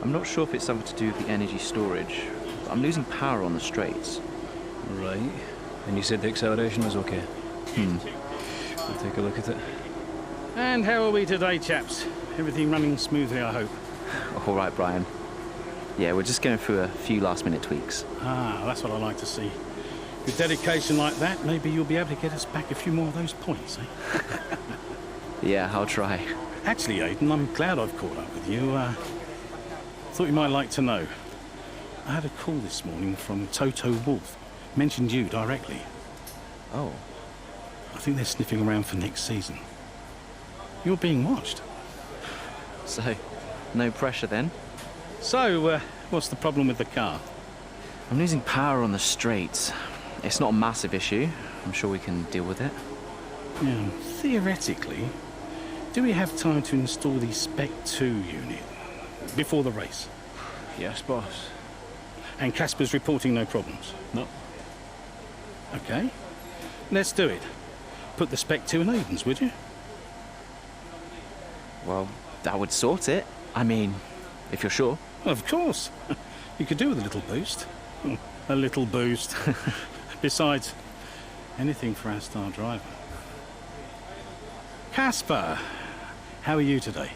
I'm not sure if it's something to do with the energy storage, but I'm losing power on the straights. Right. And you said the acceleration was okay? I'll take a look at it. And how are we today, chaps? Everything running smoothly, I hope. All right, Brian. Yeah, we're just going through a few last-minute tweaks. Ah, that's what I like to see. With dedication like that, maybe you'll be able to get us back a few more of those points, eh? Yeah, I'll try. Actually, Aidan, I'm glad I've caught up with you. Thought you might like to know. I had a call this morning from Toto Wolff. Mentioned you directly. Oh. I think they're sniffing around for next season. You're being watched. So, no pressure then? So, what's the problem with the car? I'm losing power on the straights. It's not a massive issue. I'm sure we can deal with it. Yeah, theoretically, do we have time to install the Spec 2 unit before the race? Yes, boss. And Casper's reporting no problems? No. Okay, let's do it. Put the Spec 2 in Aiden's, would you? Well, that would sort it. I mean, if you're sure. Of course. You could do with a little boost. A little boost. Besides, anything for our star driver. Casper, how are you today?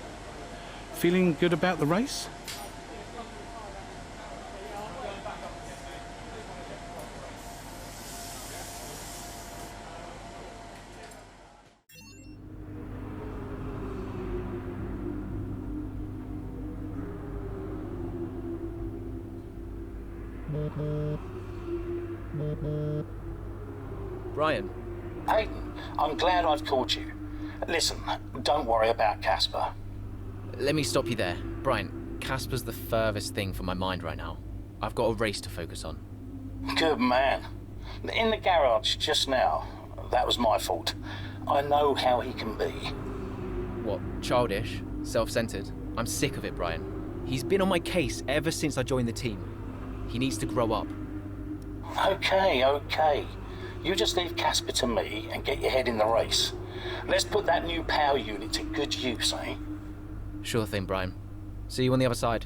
Feeling good about the race? Brian. Aidan, I'm glad I've called you. Listen, don't worry about Casper. Let me stop you there. Brian, Casper's the furthest thing from my mind right now. I've got a race to focus on. Good man. In the garage just now, that was my fault. I know how he can be. What, childish? Self-centered? I'm sick of it, Brian. He's been on my case ever since I joined the team. He needs to grow up. Okay. You just leave Casper to me and get your head in the race. Let's put that new power unit to good use, eh? Sure thing, Brian. See you on the other side.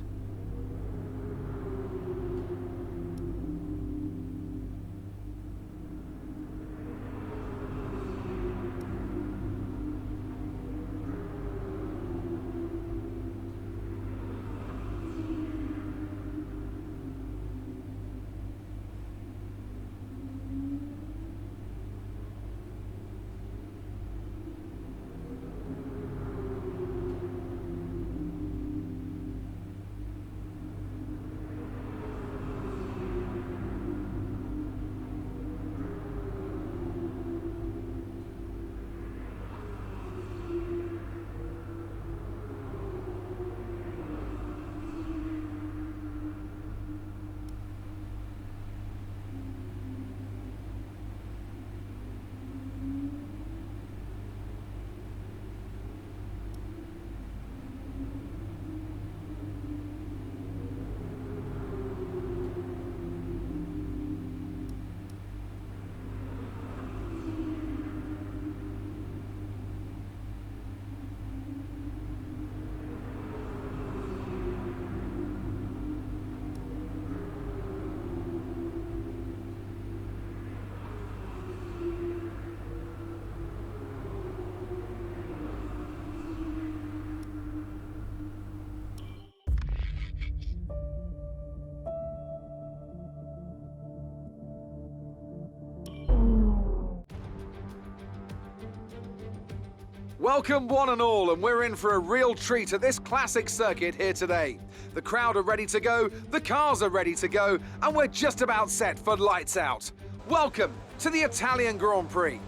Welcome one and all, and we're in for a real treat at this classic circuit here today. The crowd are ready to go, the cars are ready to go, and we're just about set for lights out. Welcome to the Italian Grand Prix.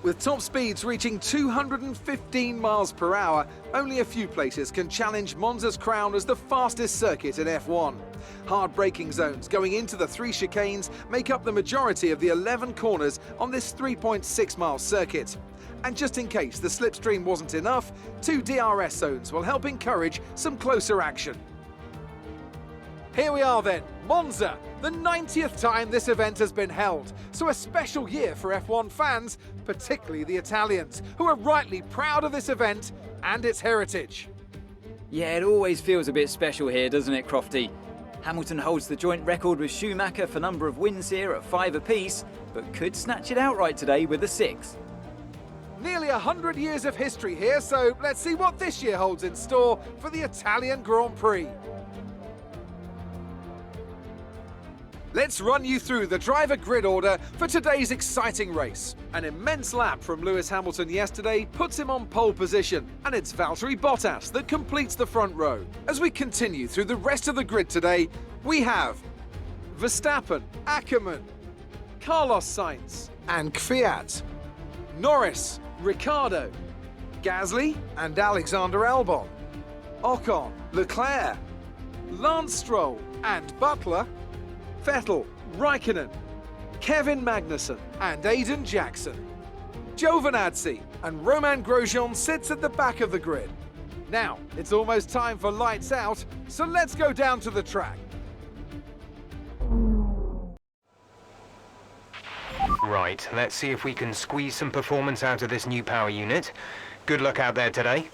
With top speeds reaching 215 miles per hour, only a few places can challenge Monza's crown as the fastest circuit in F1. Hard braking zones going into the 3 chicanes make up the majority of the 11 corners on this 3.6-mile circuit. And just in case the slipstream wasn't enough, 2 DRS zones will help encourage some closer action. Here we are then, Monza, the 90th time this event has been held, so a special year for F1 fans, particularly the Italians, who are rightly proud of this event and its heritage. Yeah, it always feels a bit special here, doesn't it, Crofty? Hamilton holds the joint record with Schumacher for number of wins here at 5 apiece, but could snatch it outright today with a 6. Nearly 100 years of history here, so let's see what this year holds in store for the Italian Grand Prix. Let's run you through the driver grid order for today's exciting race. An immense lap from Lewis Hamilton yesterday puts him on pole position, and it's Valtteri Bottas that completes the front row. As we continue through the rest of the grid today, we have Verstappen, Ackermann, Carlos Sainz and Kvyat, Norris, Ricciardo, Gasly and Alexander Albon, Ocon, Leclerc, Lance Stroll and Butler, Vettel, Raikkonen, Kevin Magnussen and Aiden Jackson. Giovinazzi and Romain Grosjean sits at the back of the grid. Now, it's almost time for lights out, so let's go down to the track. Right, let's see if we can squeeze some performance out of this new power unit. Good luck out there today.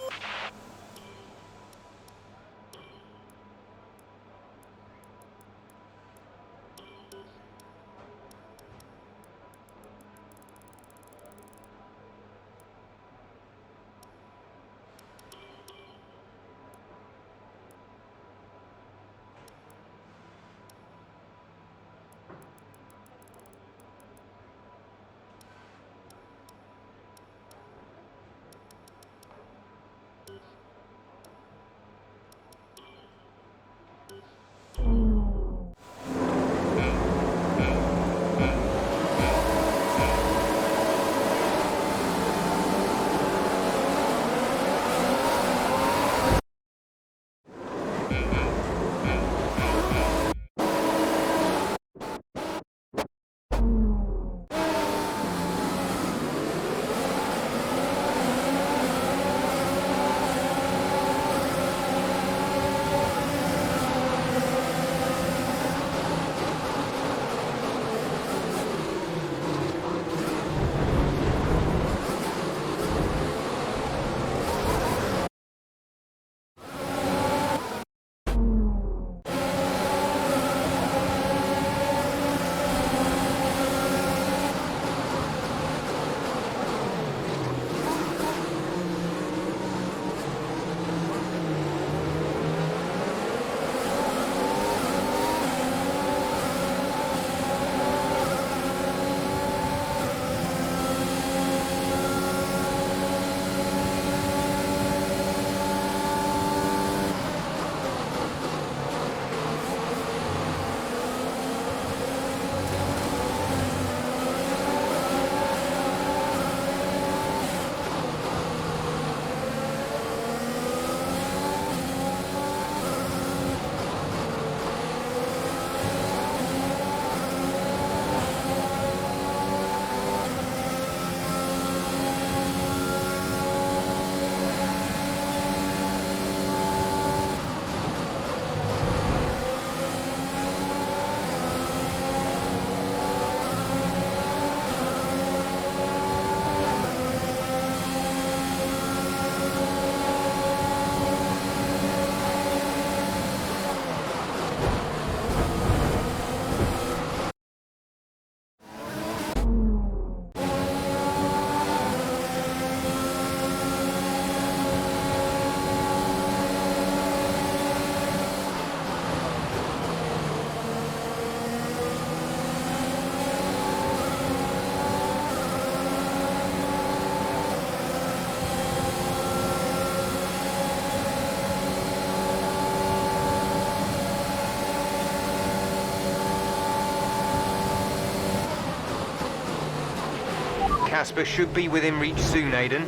Casper should be within reach soon, Aiden.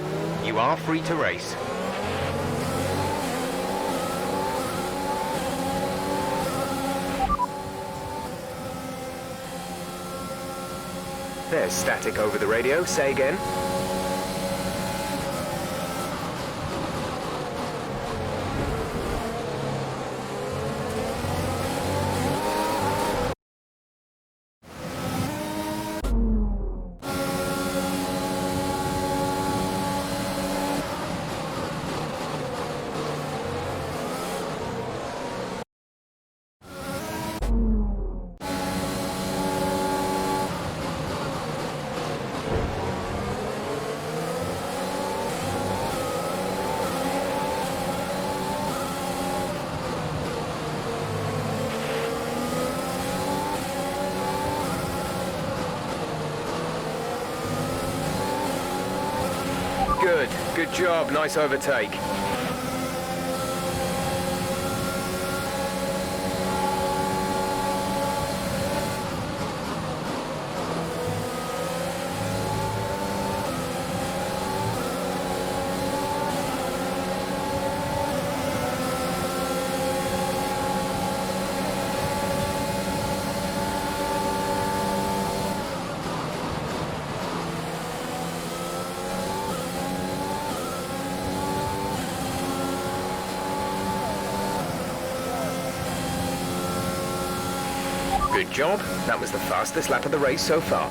You are free to race. There's static over the radio. Say again. Good. Good job. Nice overtake. Good job. That was the fastest lap of the race so far.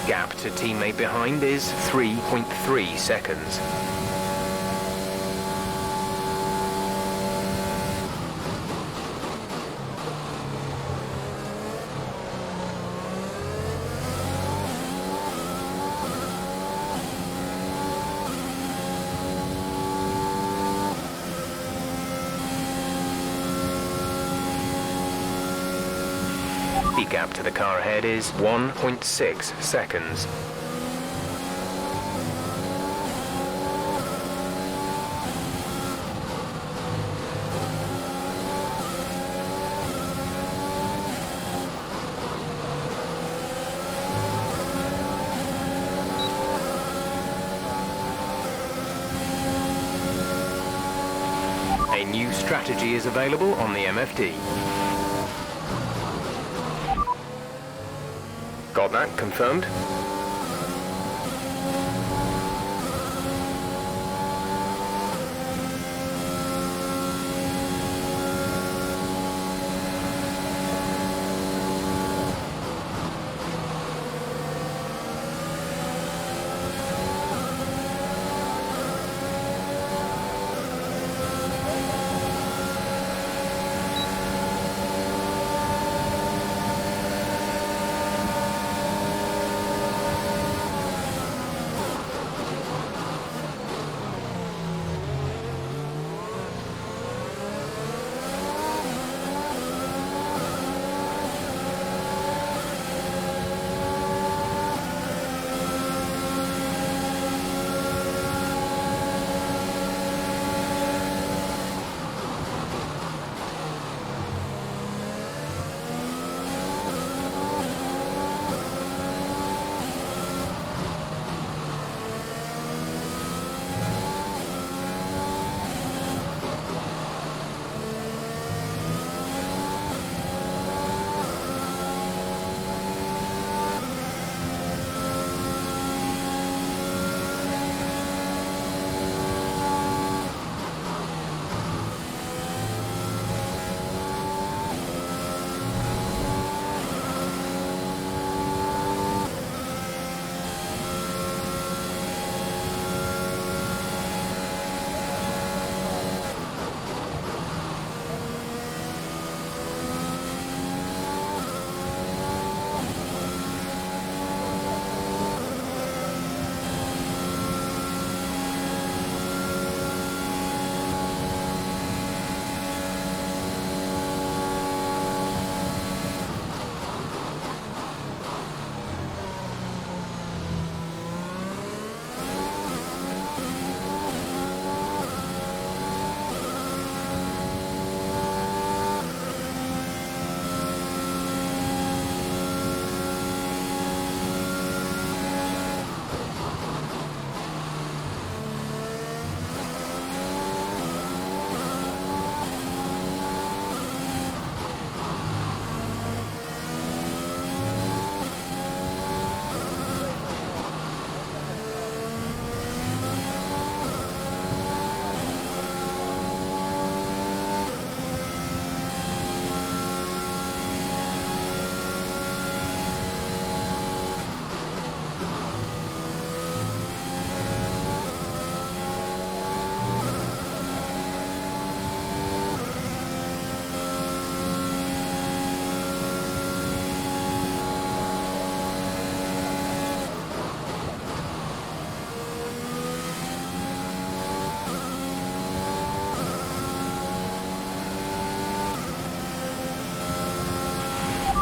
Gap to teammate behind is 3.3 seconds. The gap to the car ahead is 1.6 seconds. A new strategy is available on the MFD. Got that confirmed?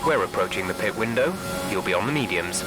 We're approaching the pit window. You'll be on the mediums.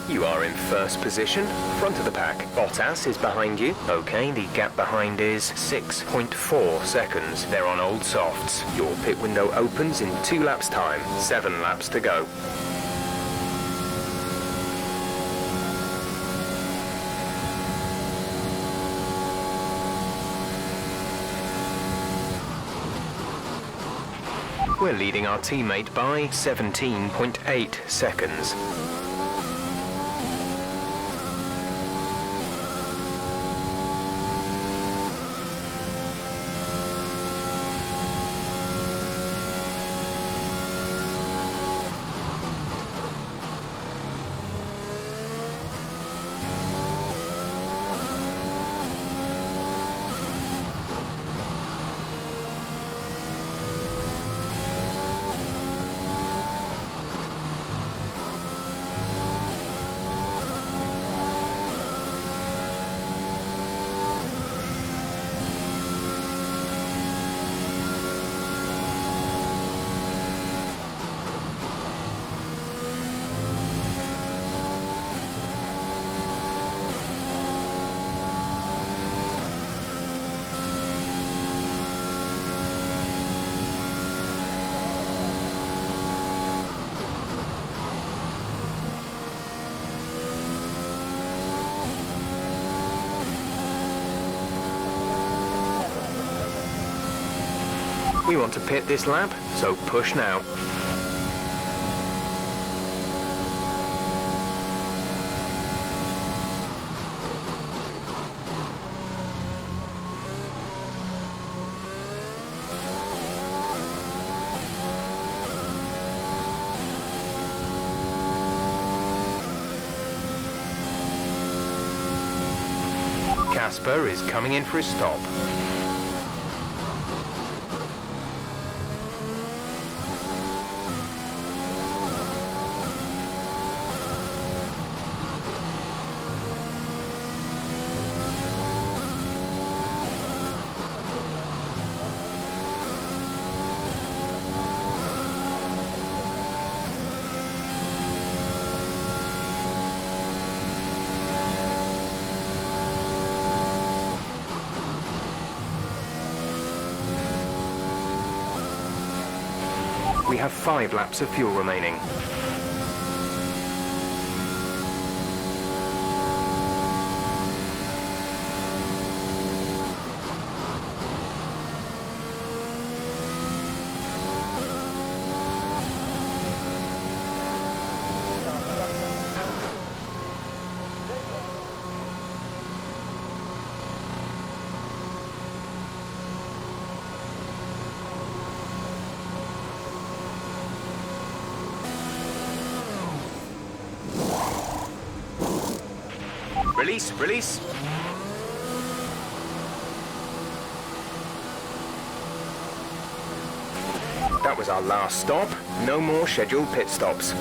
You are in first position, front of the pack. Bottas is behind you. Okay, the gap behind is 6.4 seconds. They're on old softs. Your pit window opens in 2 laps' time. 7 laps to go. We're leading our teammate by 17.8 seconds. We want to pit this lap, so push now. Casper is coming in for a stop. We have 5 laps of fuel remaining. Release, release. That was our last stop. No more scheduled pit stops.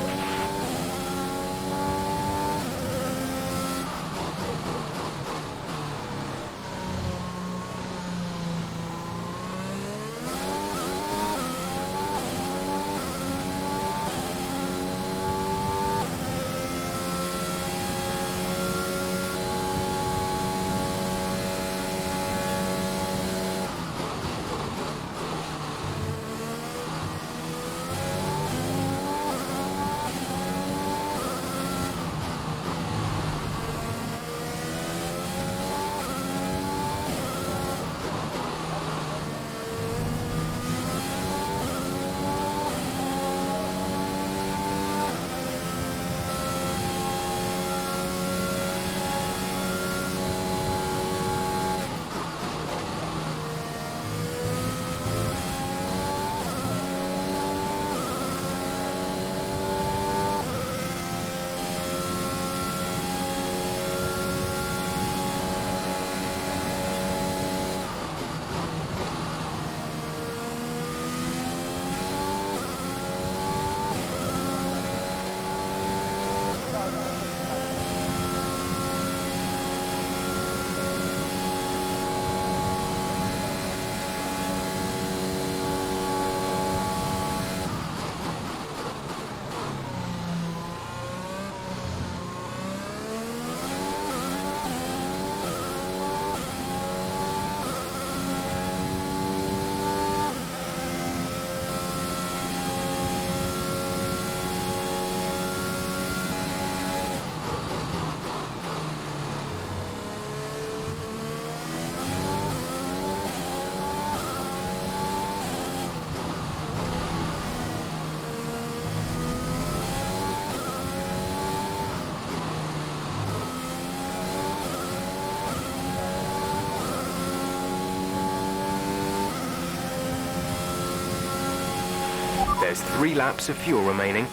There's 3 laps of fuel remaining.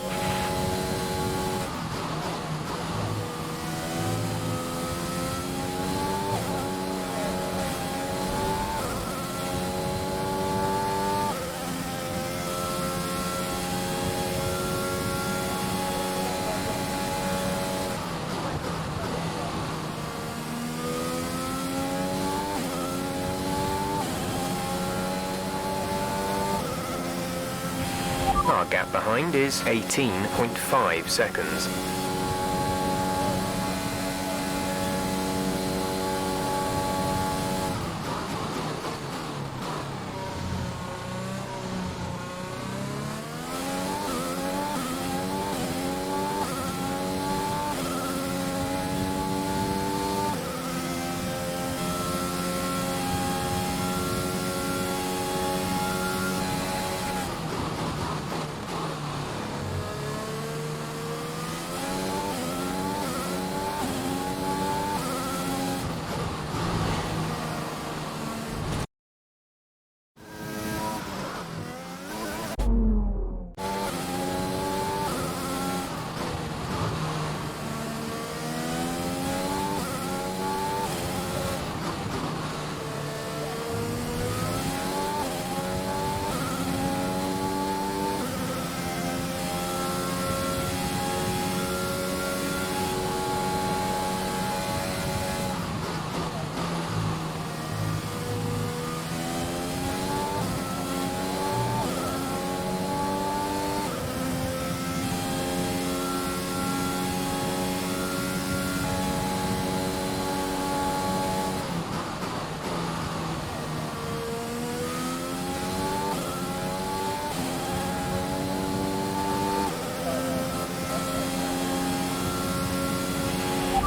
Our gap behind is 18.5 seconds.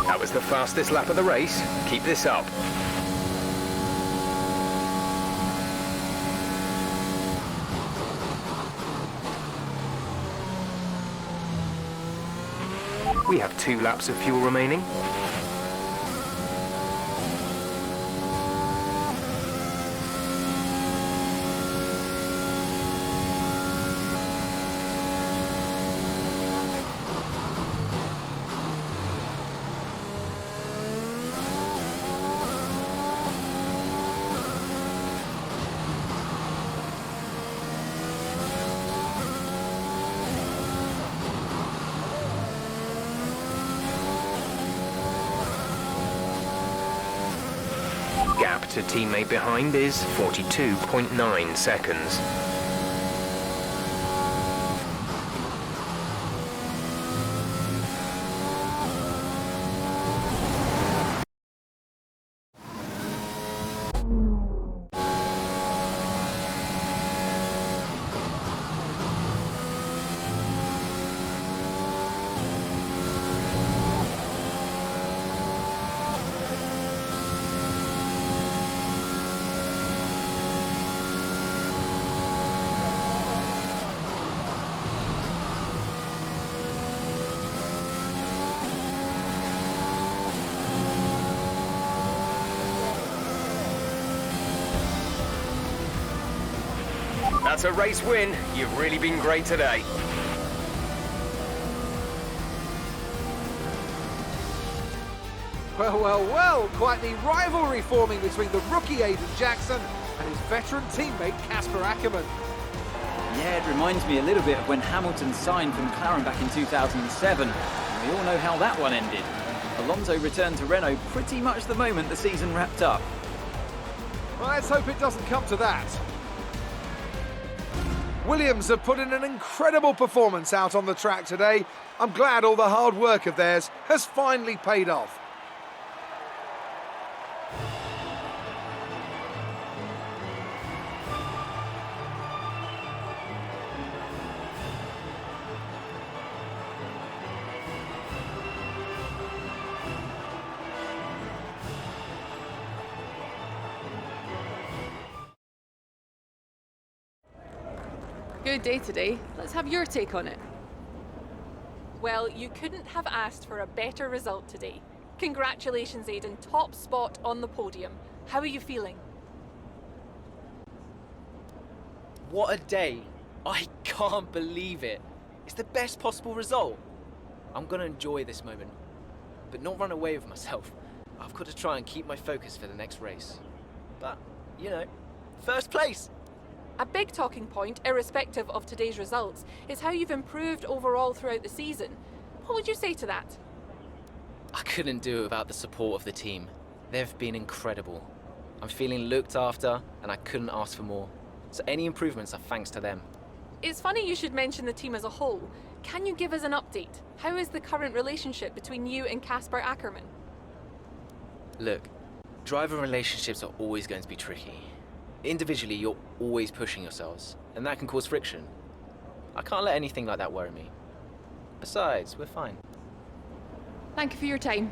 That was the fastest lap of the race. Keep this up. We have 2 laps of fuel remaining. Gap to teammate behind is 42.9 seconds. That's a race win. You've really been great today. Well, well, well, quite the rivalry forming between the rookie Aidan Jackson and his veteran teammate Casper Ackermann. Yeah, it reminds me a little bit of when Hamilton signed from McLaren back in 2007. And we all know how that one ended. Alonso returned to Renault pretty much the moment the season wrapped up. Well, let's hope it doesn't come to that. Williams have put in an incredible performance out on the track today. I'm glad all the hard work of theirs has finally paid off. Good day today. Let's have your take on it. Well, you couldn't have asked for a better result today. Congratulations, Aidan. Top spot on the podium. How are you feeling? What a day. I can't believe it. It's the best possible result. I'm gonna enjoy this moment, but not run away with myself. I've got to try and keep my focus for the next race. But, you know, first place! A big talking point, irrespective of today's results, is how you've improved overall throughout the season. What would you say to that? I couldn't do it without the support of the team. They've been incredible. I'm feeling looked after, and I couldn't ask for more. So any improvements are thanks to them. It's funny you should mention the team as a whole. Can you give us an update? How is the current relationship between you and Kasper Ackerman? Look, driver relationships are always going to be tricky. Individually, you're always pushing yourselves, and that can cause friction. I can't let anything like that worry me. Besides, we're fine. Thank you for your time.